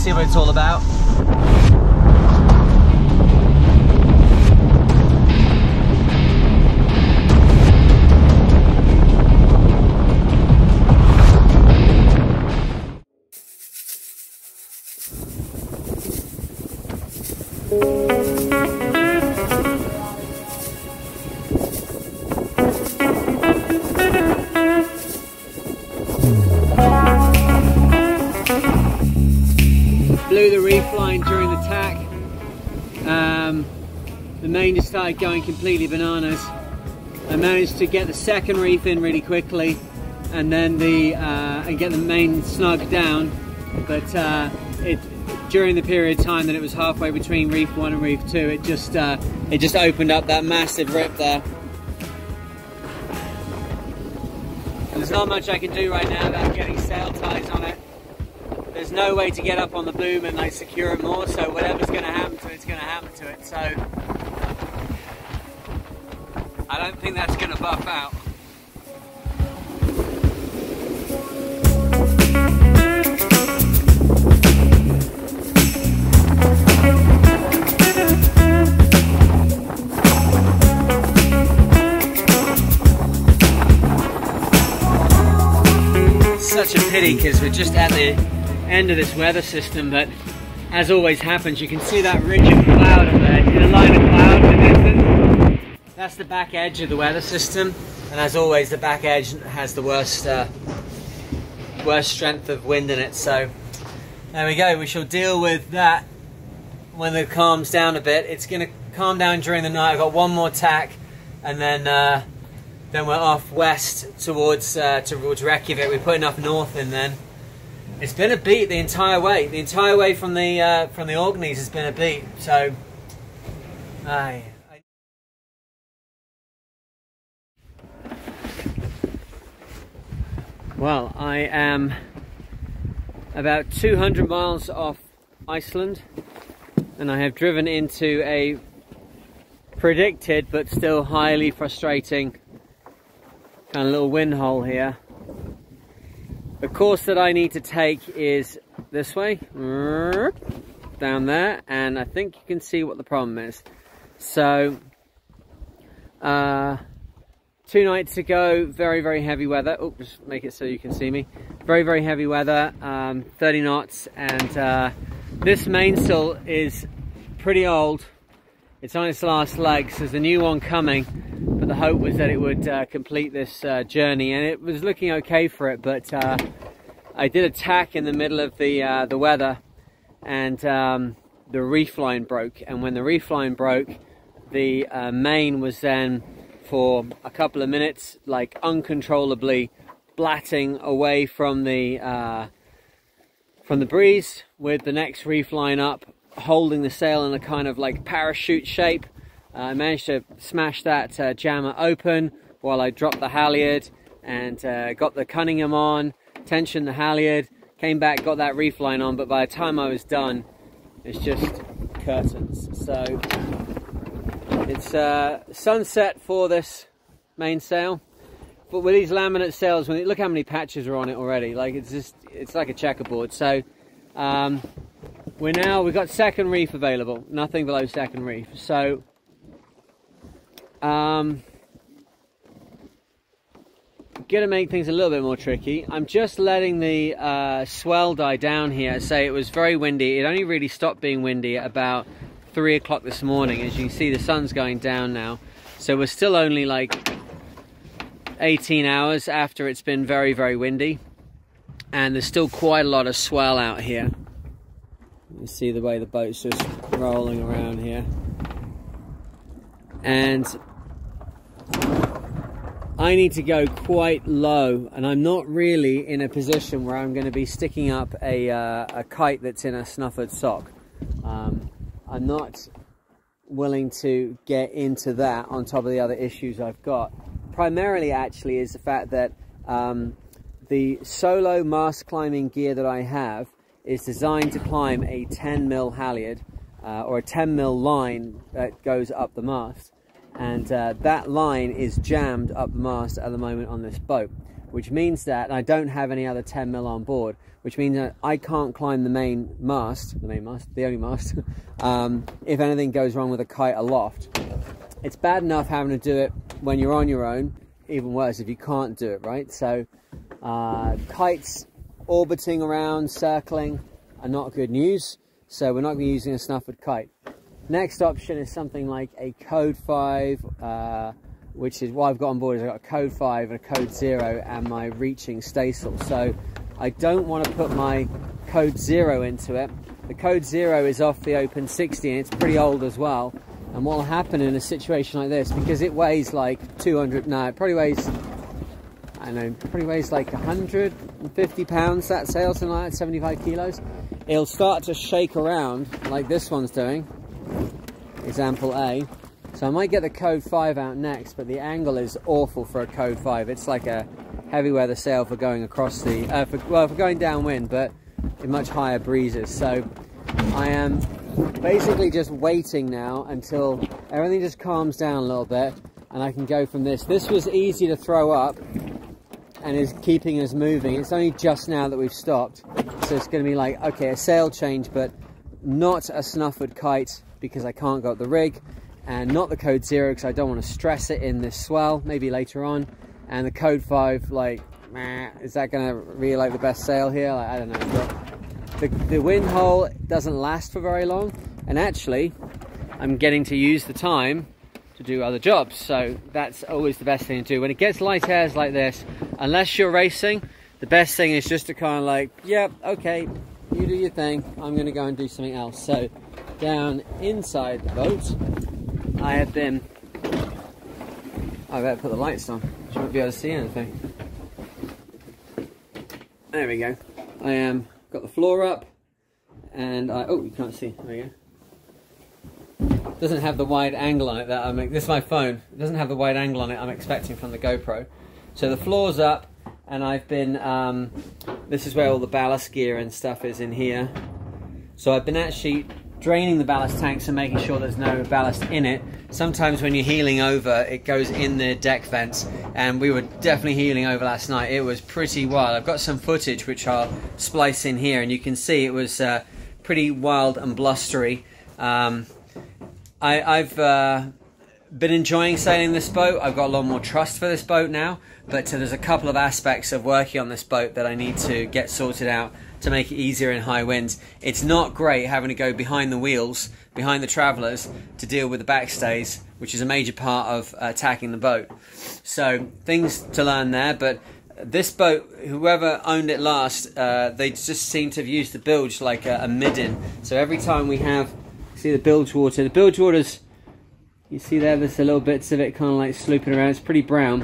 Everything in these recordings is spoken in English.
see what it's all about. Blew the reef line during the tack. The main just started going completely bananas. I managed to get the second reef in really quickly, and then and get the main snug down. But during the period of time that it was halfway between reef 1 and reef 2, it just opened up that massive rip there. And there's not much I can do right now about getting sail ties on it. There's no way to get up on the boom and like secure it more, so whatever's going to happen to it, it's going to happen to it. So I don't think that's going to buff out. Such a pity because we're just at the end of this weather system, but as always happens, you can see that ridge of cloud up there. See the line of cloud in the distance? That's the back edge of the weather system, and as always the back edge has the worst strength of wind in it. So there we go, we shall deal with that when it calms down a bit. It's going to calm down during the night. I've got one more tack, and then we're off west towards Reykjavik. We put enough north in then. It's been a beat the entire way. The entire way from the Orkneys has been a beat. So, well, I am about 200 miles off Iceland, and I have driven into a predicted but still highly frustrating kind of little wind hole here. The course that I need to take is this way, down there, and I think you can see what the problem is. So, 2 nights ago, very, very heavy weather. Oh, just make it so you can see me. Very, very heavy weather, 30 knots, and this mainsail is pretty old. It's on its last legs. There's a new one coming, but the hope was that it would complete this journey, and it was looking okay for it. But I did a tack in the middle of the weather, and the reef line broke. And when the reef line broke, the main was then for a couple of minutes, like uncontrollably blatting away from the breeze, with the next reef line up, holding the sail in a kind of like parachute shape. I managed to smash that jammer open while I dropped the halyard and got the Cunningham on, tensioned the halyard, came back, got that reef line on, but by the time I was done, it's just curtains. So it's sunset for this mainsail, but with these laminate sails, when look how many patches are on it already. Like it's like a checkerboard. So we've got second reef available, nothing below second reef. So gonna make things a little bit more tricky. I'm just letting the swell die down here. Say it was very windy. It only really stopped being windy at about 3 o'clock this morning. As you can see, the sun's going down now, so we're still only like 18 hours after it's been very, very windy, and there's still quite a lot of swell out here. You see the way the boat's just rolling around here, and I need to go quite low, and I'm not really in a position where I'm going to be sticking up a kite that's in a snuffered sock. I'm not willing to get into that on top of the other issues I've got. Primarily, actually, is the fact that the solo mast climbing gear that I have is designed to climb a 10mm halyard or a 10mm line that goes up the mast, and that line is jammed up the mast at the moment on this boat. which means that I don't have any other 10 mil on board, which means that I can't climb the only mast, if anything goes wrong with a kite aloft. It's bad enough having to do it when you're on your own, even worse if you can't do it, right? So kites orbiting around, circling, are not good news, so we're not going to be using a snuffered kite. Next option is something like a code 5, which is what I've got on board. Is I've got a code 5 and a code 0 and my reaching staysail. So I don't want to put my code 0 into it. The code 0 is off the Open 60 and it's pretty old as well. And what will happen in a situation like this, because it weighs like 200, no, it probably weighs, I don't know, probably weighs like 150 pounds, that sail, something like that, 75 kilos. It'll start to shake around like this one's doing, example A. So I might get the code 5 out next, but the angle is awful for a code 5. It's like a heavy weather sail for going across the, for going downwind, but in much higher breezes. So I am basically just waiting now until everything just calms down a little bit and I can go from this. This was easy to throw up and is keeping us moving. It's only just now that we've stopped. So it's going to be like, okay, a sail change, but not a snuffered kite because I can't go up the rig, and not the code 0 because I don't want to stress it in this swell, maybe later on. And the code 5, like, is that going to be like the best sail here? Like, I don't know. But the wind hole doesn't last for very long, and actually I'm getting to use the time to do other jobs, so that's always the best thing to do. When it gets light airs like this, unless you're racing, the best thing is just to kind of like, yep, okay, you do your thing, I'm going to go and do something else. So down inside the boat, I have been, I better put the lights on, you won't be able to see anything. There we go. I am got the floor up, and oh, you can't see. There you go. Doesn't have the wide angle on it that this is my phone. It doesn't have the wide angle on it I'm expecting from the GoPro. So the floor's up, and I've been. This is where all the ballast gear and stuff is in here. So I've been actually draining the ballast tanks and making sure there's no ballast in it. Sometimes when you're heeling over, it goes in the deck vents, and we were definitely heeling over last night. It was pretty wild. I've got some footage which I'll splice in here, and you can see it was pretty wild and blustery. I've been enjoying sailing this boat. I've got a lot more trust for this boat now, but there's a couple of aspects of working on this boat that I need to get sorted out to make it easier in high winds. It's not great having to go behind the wheels, behind the travellers, to deal with the backstays, which is a major part of attacking the boat. So things to learn there, but this boat, whoever owned it last, they just seem to have used the bilge like a midden. So every time we have, see the bilge water's, you see there's a little bits of it kind of like slooping around. It's pretty brown.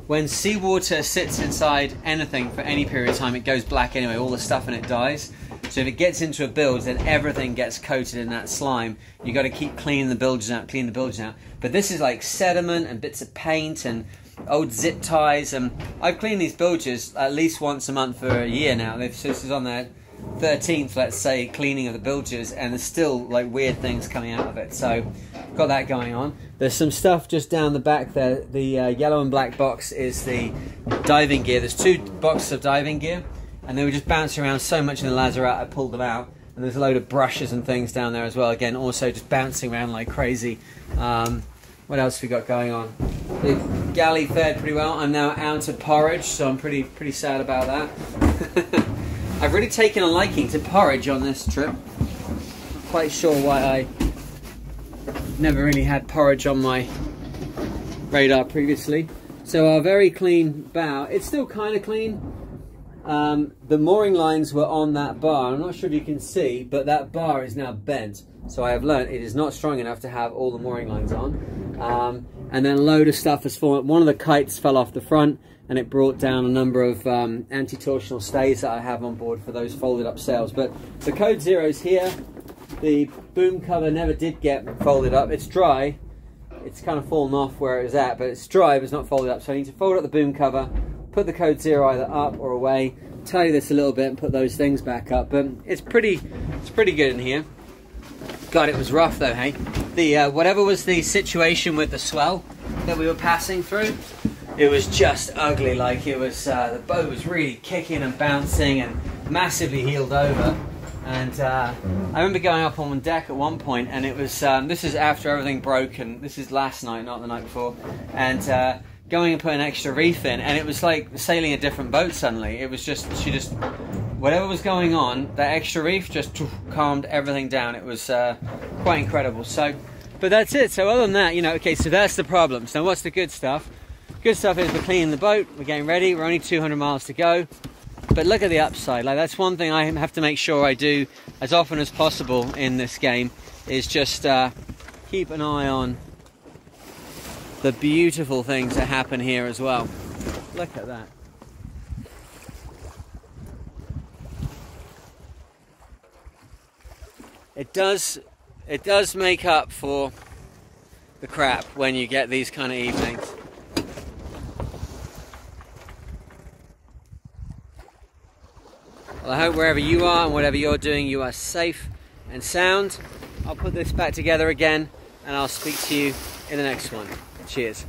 When seawater sits inside anything for any period of time, it goes black anyway. All the stuff in it dies. So if it gets into a bilge, then everything gets coated in that slime. You got to keep cleaning the bilges out, But this is like sediment and bits of paint and old zip ties. And I've cleaned these bilges at least once a month for a year now. This is on their 13th, let's say, cleaning of the bilges, and there's still like weird things coming out of it. So got that going on. There's some stuff just down the back there. The yellow and black box is the diving gear. There's 2 boxes of diving gear, and they were just bouncing around so much in the lazarette I pulled them out. And there's a load of brushes and things down there as well, again also just bouncing around like crazy. What else we got going on? The galley fared pretty well. I'm now out of porridge, so I'm pretty sad about that. I've really taken a liking to porridge on this trip. Not quite sure why I never really had porridge on my radar previously. So our very clean bow, it's still kind of clean. The mooring lines were on that bar. I'm not sure if you can see, but that bar is now bent. So I have learned it is not strong enough to have all the mooring lines on. And then a load of stuff has fallen. One of the kites fell off the front, and it brought down a number of anti-torsional stays that I have on board for those folded up sails. But the code 0 is here. The boom cover never did get folded up. It's dry. It's kind of fallen off where it was at, but it's dry, but it's not folded up. So I need to fold up the boom cover, put the code 0 either up or away, tidy this a little bit and put those things back up. But it's pretty good in here. God, it was rough though, hey? The whatever was the situation with the swell that we were passing through, it was just ugly. Like it was, the boat was really kicking and bouncing and massively heeled over. And I remember going up on deck at one point, and it was, this is after everything broke, and this is last night, not the night before, and going and putting an extra reef in, and it was like sailing a different boat suddenly. It was just, whatever was going on, that extra reef just calmed everything down. It was quite incredible. So, but that's it. So other than that, you know, okay, so that's the problem. So what's the good stuff? Good stuff is we're cleaning the boat, we're getting ready, we're only 200 miles to go. But look at the upside. Like, that's one thing I have to make sure I do as often as possible in this game, is just keep an eye on the beautiful things that happen here as well. Look at that. It does make up for the crap when you get these kind of evenings. Well, I hope wherever you are and whatever you're doing, you are safe and sound. I'll put this back together again, and I'll speak to you in the next one. Cheers.